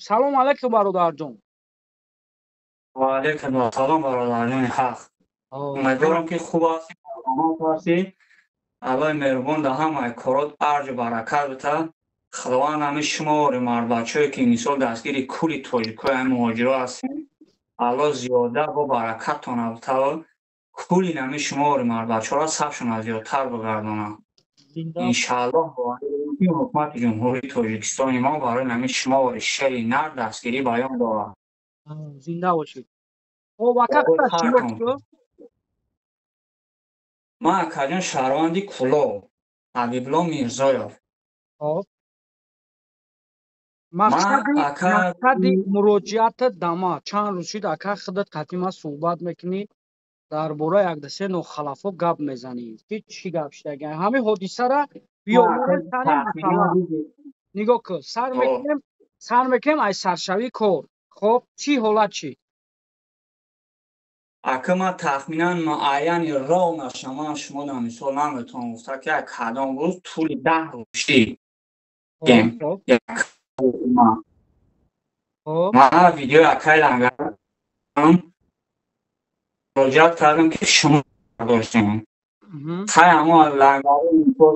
салом алайкум бародарҷон. ва алайкум асалом бародарҷони ҳақ. Умедворам ки хуб ҳастӣ, саломат ҳастӣ. Аллоҳи меҳрубон дар ҳамаи корот арҷу баракат бита. Худованд ҳамаи шумори мардбачаҳое ки мисол дастгири кули тоҷикои ҳамин муҳоҷиро ҳастем, аллоҳ зиёда бо баракаттона бита ва кули ҳамаи шумори мардбачаҳоро сабшона зиёдтар бигардона. иншааллоҳ ки ҳукумати ҷумҳурии Тоҷикистони мо барои ҳамаи шумори шери нар дастгирӣ баён дорад. Зинда бошед. Хоб ака чӣ гуфту? Ман акаҷон шаҳрванди Кӯлов, Ҳабибло Мирзоев. Хоб. мақсади муроҷиатат дама чанд рӯз шуд ака худат қатима суҳбат мекунӣ дар бораи якдасе нохалафо гап мезанӣ. Чӣ гап шудаги ҳамин ҳодисара биёбонем сари масъала нигоҳ кун. сар мекунем аз саршавии кор. Хоб чӣ ҳолат чӣ? Ака ман тахминан муайяни роҳ нашаман шумо дар мисол наметавонам гуфта ки як кадом рӯз тӯли 10 рӯз ши гем ман видеои акай лангар муроҷиат кардам ки шумо доштем хай ҳамо лангари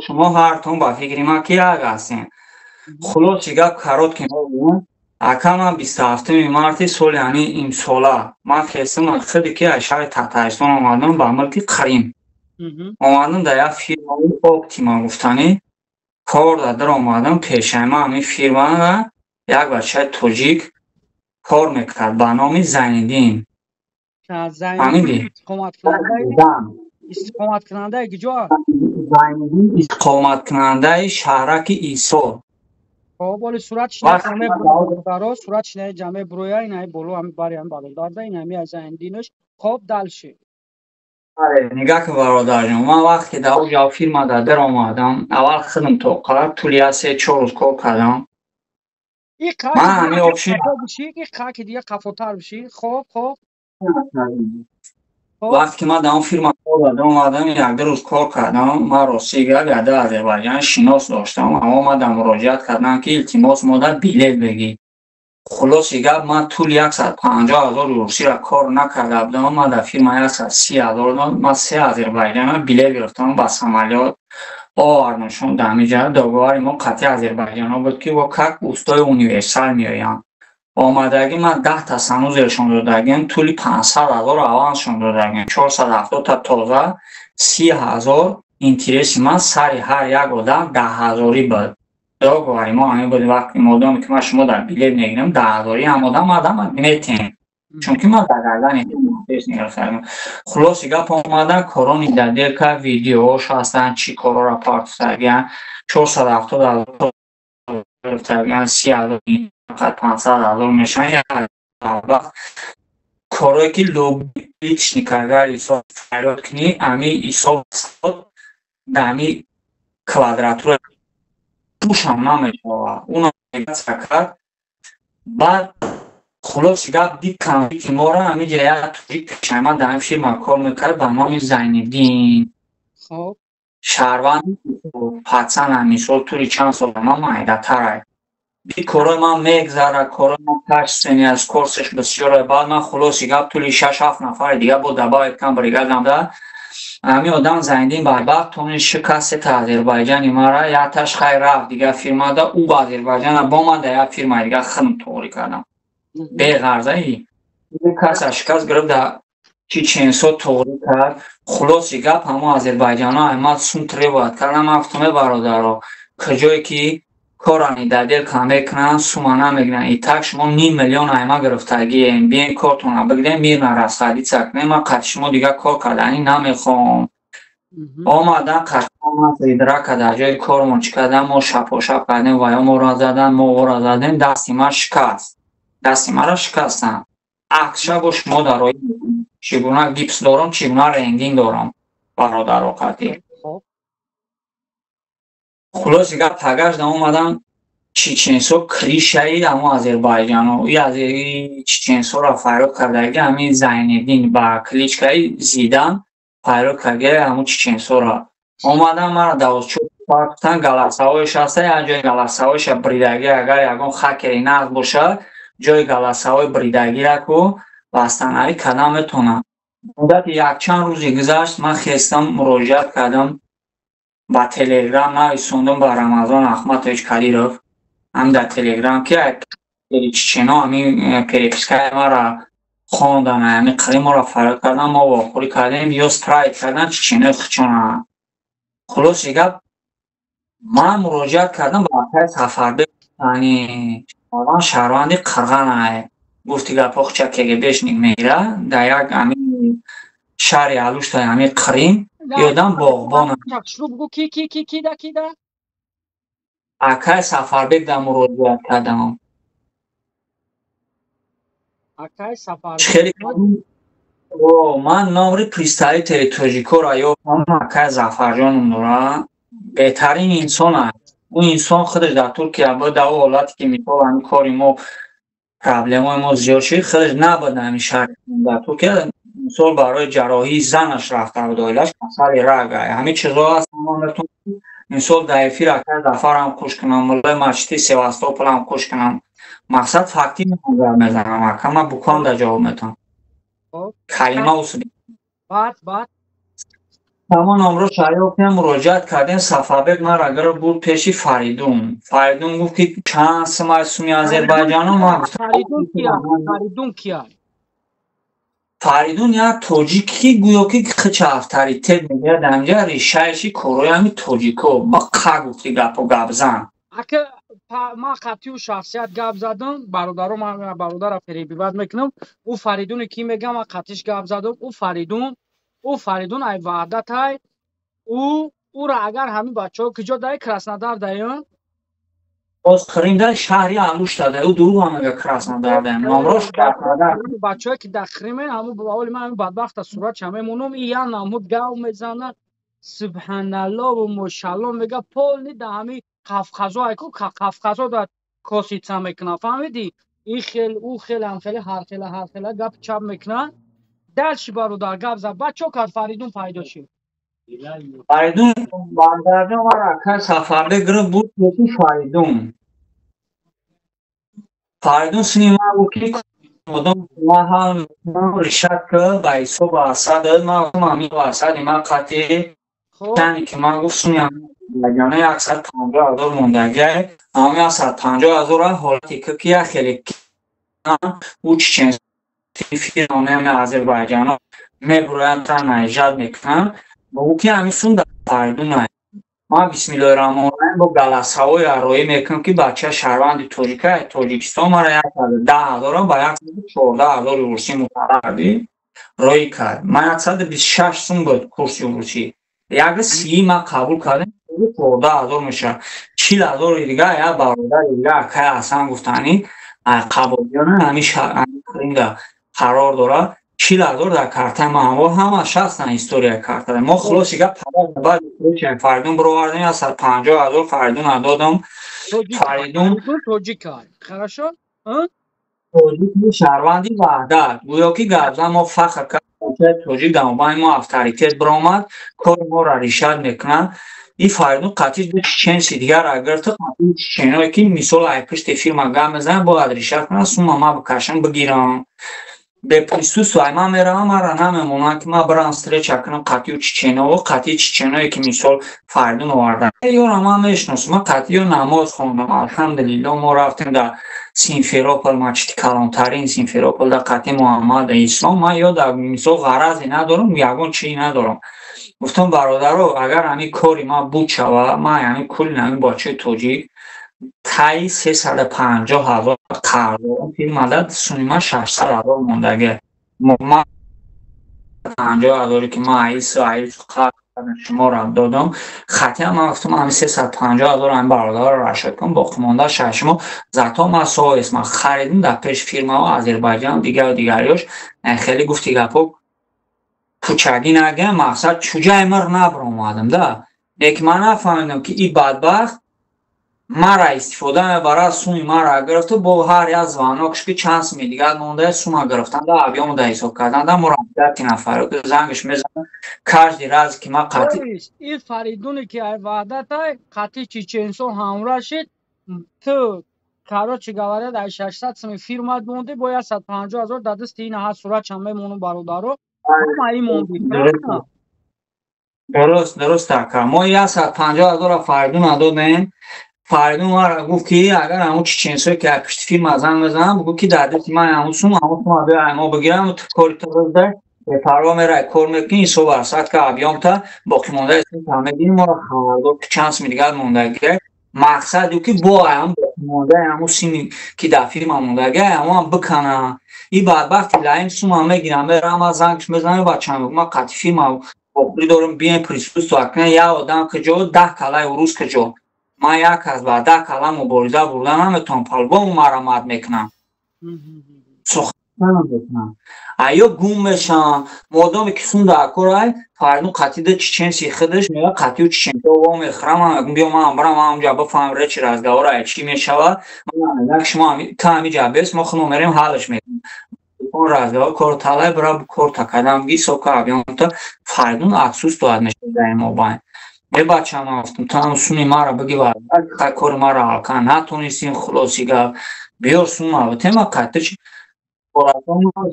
шумо ҳартон ба фикри ман ки як ҳастем. хулоси гап карот ки ака ман 27 марти соли яъни имсола ман хестам мақсаде ки аз шаҳри Татаристон омадам ба мулки Қарим. омадам дар як фирмаи Оптима гуфтанӣ кор дар омадам. пешаи ман ҳамин фирмара як бачаи тоҷик кор мекард ба номи Зайниддин. истиқоматкунандаи шаҳраки Исол. боли суратиш не ҷаме броя инай боло ами бари ами бародарда инами аз Зайниддинош хоб далши. Нигах бародарҷон ман вақте дар оҷа фирма дар омадам аввал худам тоқар тӯли 3-4 рӯз кор кардам. ман ҳамин обши қаки дига қафотар биши. Хоб вақте ки ман дар он фирма кор омадам 1-2 рӯз кор кардам. ман ростии гап яда озербайҷан шинос доштам. аммо омадам муроҷиат кардам ки илтимос мода билет бегӣ. хулоси гап ман тӯли 150,000 русиро кор накарда будам. ман дар фирма 130,000 додам. ман 3 озербайҷана билет гирифтам ба самолёт овардамшон дар ҳамин ҷо. договори мо қатъи озербайҷано буд ки во как устои универсал меоянд. омадаги ман 10 та санӯ зершон додагем. тӯли 500,000 авансшон додагем. 470 та тоза 30,000 интереси ман сари ҳар як одам 10,000 буд. договори мо ҳамин буд. вақти модоме ки ман шумо дар билет мегирам 10,000 ҳам одам метем чунки ман дар гардани негирифтагам. хулоси гап омадан корони дадека видеоҳош ҳастанд чӣ корора партофтаган 470,000 гирифтаган 30,000 500,000 мешаванд. корое ки лобитишникагар ҳисоб фарёд кунӣ ами ҳисоб дами квадратура пушам намешавад. уна кард баъд хулоси гап дикам ки мора ҳамин ҷа як тоҷик пешаи ман дар ин фирма кор мекард ба номи Зайниддин. шаҳрванди патсан мисол тӯли чанд сол ман майдатарай. би корои ман мегзара корои ман кашсени аз корсеш бисёре. баъд ман хулоси гап тӯли 6-7 нафари дига бо дабаи кам бригадамда ҳамин одам Зайниддин барбахт тони шикасте Озербайҷани мара яташ хай рафт дига фирмада ӯ ба Озербайҷана бо ман дар як фирмаи дига худам тоғрӣ кардам. беғарзаи каса шикаст гирифт дар Чеченсо тоғрӣ кард. хулоси гап ҳамо озербайҷано аймад сум требоват кардам. ман гуфтам бародаро куҷое ки корани даделка мекунанд сума намегиранд. итак шумо 5 миллион айма гирифтагием биен кортона бигирем мирна расходица кунем. ман қати шумо дига кор карданӣ намехоҳам. омадан қашман зидрака дар ҷои кормон чӣ кардам. мо шапошап кардем ваё моро задан мо ора задем. дасти ман шикаст. дасти мара шикастанд. аксша бо шумо дарои чӣ гуна гипс дорам чӣ гуна рентген дорам бародаро қатӣ. хулоси гап пагашда омадам Чеченсо кришаи ҳамо Озербайҷано Чеченсоро файрод кардаги ҳамин Зайниддин ба кличкаи Зидан файрод кардаги ҳамо Чеченсоро омадам мара давозчӯ партан галасаҳоиш ҳаста як ҷои галасаҳоиша бридаги агар ягон хакери нағз бошад ҷои галасаҳои бридагираку бастанаӣ кардан метавонам. муддати якчанд рӯзи гузашт ман хестам муроҷиат кардам ба телеграм, нависондам ба Рамазон Ахматович Кадиров ҳам дар телеграм ки чечено ҳамин перепискаи маро хондан, ҳамин қилим маро фариёд кардан, мо вохӯрӣ кардем ё страйк кардан чеченои хучона. хулоси гап ман муроҷиат кардам ба Акай Сафарбек, яъни шаҳрванди Қирғанае. гуфти гапҳо хуча КГБшник мегира дар як ҳамин шаҳри Алуштаи ҳамин Қирим ёдам боғбон Акай Сафарбек дар муроҷиат кардам. хеле ман номри представители тоҷикоро ёфтам. Акай Зафарҷоном дора беҳтарин инсон аст. ӯ инсон худаш дар Туркия буд, дар ӯ ҳолате ки мисол ҳамин кори мо проблемаи мо зиёд шид, худаш набуд ҳамин шаҳри дар Туркия. мисол барои ҷарроҳии занаш рафта буд, оилаш масъалаи рага, ҳамин чизҳо аст. ман метавонам мисол дар эфир Акай Зафарам кӯш кунам, муллои масҷиди Севастополам кӯш кунам. мақсад фактӣ мезанам, ака ман буквам дар ҷавоб метавонам. калима усули баъд ҳамон номро шаёфтем, муроҷиат кардем. Сафарбек маро гирифт бурд пеши Фаридун. Фаридун гуфт ки чанд сумаи сумми Озербайҷану. ман гуфтам Фаридун кия? Фаридун як тоҷик ки гӯё ки хича авторитет мегирад дар инҷа, решаиши корои ҳамин тоҷико. ба қа гуфти гапу гапзан. ака ман қатъию шахсият гап задам, бародарам фиребиват мекунам. ӯ Фаридуни ки мегам, ман қатъиш гап задам. ӯ Фаридун ай ваъдатай ӯро агар ҳамин бачаҳо киҷо даи Краснодар даён боз Қирим дар шаҳри Алушта дар ӯ дурӯғ ҳамага Краснодар даем. номрош Краснодар. бачаҳое ки дар Қиримен ҳамун баволи ман ҳамин бадбахта суратша мемонам. и як намуд гав мезанад субҳаналло ва мошалло мега полни да ҳамин Қавқазо айку Қавқазо дар косица мекунад. фаҳмидӣ? ин хел ӯ хел ҳамхеле ҳархела гап чап мекунад. дальши бародар гап зад. баъд чо кард Фаридун пайдо шид? Фаридун бардарҷон маро Акай Сафарбек гирифт бурд пеши Фаридун. Фаридун сини ман гуфт ки модом ман ҳам ришат кирд ба ҳисоб Асад дод. ман гуфтам ҳамин Асади ман қатъи чане ки ман гуфт суми ҳамин 150,000 мондагиай. ҳамин 150,000 ҳолати ки як хеле ӯ чеченстон фирмаи Озербайҷано мебуроянд та наҷат мекунанд. бо ки ҳамин сум дар Фаридун ай. ман бисмиллоҳирраҳмонирраҳим бо галасаҳои арроӣ мекунам ки бача шаҳрванди Тоҷикистон мара 10,000 ба 114,000 урусӣ муқаррарди роӣ кард. ман 126 сум буд курси урусӣ. 130 ман қабул кардам, 14,000 мешавад. 40,000 дигар як бародари дигар Акай Ҳасан гуфтани қаболиён ҳамин Қирим дар қарор дорад. 40,000 дар картаи ман ҳама шахсан история карта. мо хулоси гап баъд Фаридун бировардем 150,000 Фаридун додам. Фаридун тоҷикай. Хорошо? тоҷик шаҳрванди ваҳдат. гӯё ки гапзан мо фахр кардем тоҷик дар мобайни мо авторитет биромад, кори моро ришат мекунад. ин Фаридун қатъи чеченси дигарро гирифта, қатъи чеченое ки мисол ай пишти фирма гап мезанад бояд ришат кунад, сумма ман бикашам бигирам. бепристус ай ман меравам, маро намемонад ки ман барам встреча кунам қатъию чеченово, қатъи чеченое ки мисол Фаридун овардан. ёро ман мешиносам, ман қатъиё намоз хондам. алҳамдулилло мо рафтем дар Симферопол, мачити калонтарин Симферопол дар қатъи Муҳаммад Ислом. ман ё дар мисол ғаразе надорам, ягон чизи надорам. гуфтам бародаро, агар ҳамин кори ман буд шавад, ман яъни кулли ҳамин бачаи тоҷик таи 350,000 қарз дорам ки мадад суми ман 600,000 мондаги. ман 50,000 ки ман аис қарз шуморо додам, хатиам ман гуфтам ҳамин 350,000 ҳамин бародарро рашод кунам, боқӣ монда шашмо зато ман соҳест ман харидам дар пеш фирмаҳо Озербайҷон дигариёш. хеле гуфти гапҳо пучагӣ нагӯям, мақсад чуҷаи мар набиромадам да. лекин ман нафаҳмидам ки ин бадбахт мара истифода мебарад, суми мара гирифта, бо ҳар як звонокш ки чанд суми дигар монда сума гирифтан да авём да ҳисоб кардан да муроҷиати нафаро зангиш мезанам каждый раз ки ман қатъи ин Фаридуне ки ай ваъдатай қатъи чеченсон ҳамра шид. ту короче говоря, дар 600 сами фирма монде, бо 150,000 дар дасти ин ҳаст сурат чанд мемону бародаро. Ҳама ин монде. درست کار ما 150,000 فریدون دادیم. فریدون ما گفت که اگر همون چچنسوی که پشت فیلم ازم بزنم بگو که در دست من همون سوم ما بگیرم و کاری تو بزده پروا میره کار میکنی صبح ساعت که ابیام تا باقی مونده اسم فهمیدیم ما رو خواهد که چانس میدیگر مونده گره مقصد که با هم مونده همون سیمی که در فیلم مونده گره همون بکنم این بدبختی لاین سوم هم میگیرم برم از زنگش بزنم بچه هم ما قطعی فیلم هم باقی دارم بیاین پریسپوس تو اکنه یا آدم که جو 10 کلای روز که جو ما یک از بعد 10 کلا مبارزه بردن نمیتونم پلوام مرمت میکنم سخن نمیتونم ایا گم بشم مادامی که سون در کارای فردون قطعی ده چیچنسی خودش میگه قطعی و چیچنسی و میخرم هم بیا من برم همونجا بفهم ره چی رزگاه چی میشود من شما تا همیجا بیست ما خونو میریم حالش میکنم اون رزگاه کار تلای برای کار تکدم گی سوکا بیام تا فردون افسوس داد میشه در ما باید یه بچه هم افتم تا هم سونی ما را بگی باید کار ما را حل کن نتونستیم خلاصی گفت بیار سون ما بته ما قطعش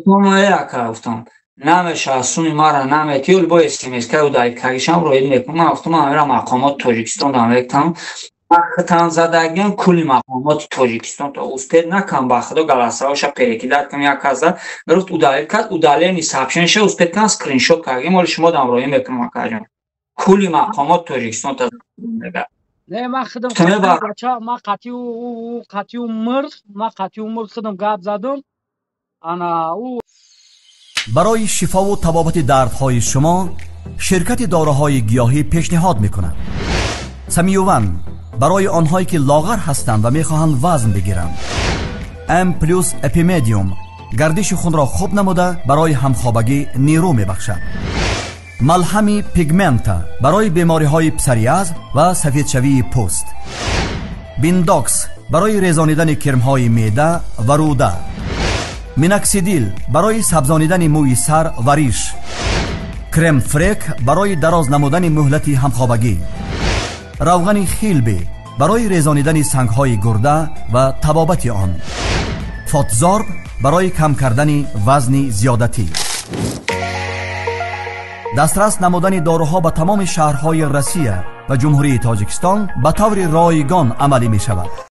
ما یک افتم نمیشه از سونی ما را نمیتی ولی با اسلیمیز که او دایی کگیشم روید میکنم من افتم همه را مقامات تاجیکستان دارم بکتم خطان زدگیم کلی مقامات تاجیکستان تا اوستید نکن بخدا گلسه هاشا پیکی داد کم یک از در گرفت او دایی کد او دایی نیسابشن شه اوستید کن سکرین شوت کردیم ولی شما دارم روید میکنم کجان کلی مقامات تاجیکستان تا نگه نه من خودم بچه ما قطعی و مرد خودم گاب زدم انا او برای شفا و تبابت دردهای شما شرکت داروهای گیاهی پیشنهاد میکند سمیوون برای آنهایی که لاغر هستند و میخواهند وزن بگیرند ام پلوس اپیمدیوم گردش خون را خوب نموده برای همخوابگی نیرو میبخشد ملهم پیگمنتا برای بیماری های پسریاز و سفید شوی پوست بینداکس برای ریزانیدن کرم های معده و روده میناکسیدیل برای سبزانیدن موی سر و ریش کرم فریک برای دراز نمودن مهلت همخوابگی روغن خیلبی برای ریزانیدن سنگ های گرده و تبابت آن فاتزارب برای کم کردن وزن زیادتی دسترس نمودن داروها به تمام شهرهای روسیه و جمهوری تاجیکستان به طور رایگان عملی می شود.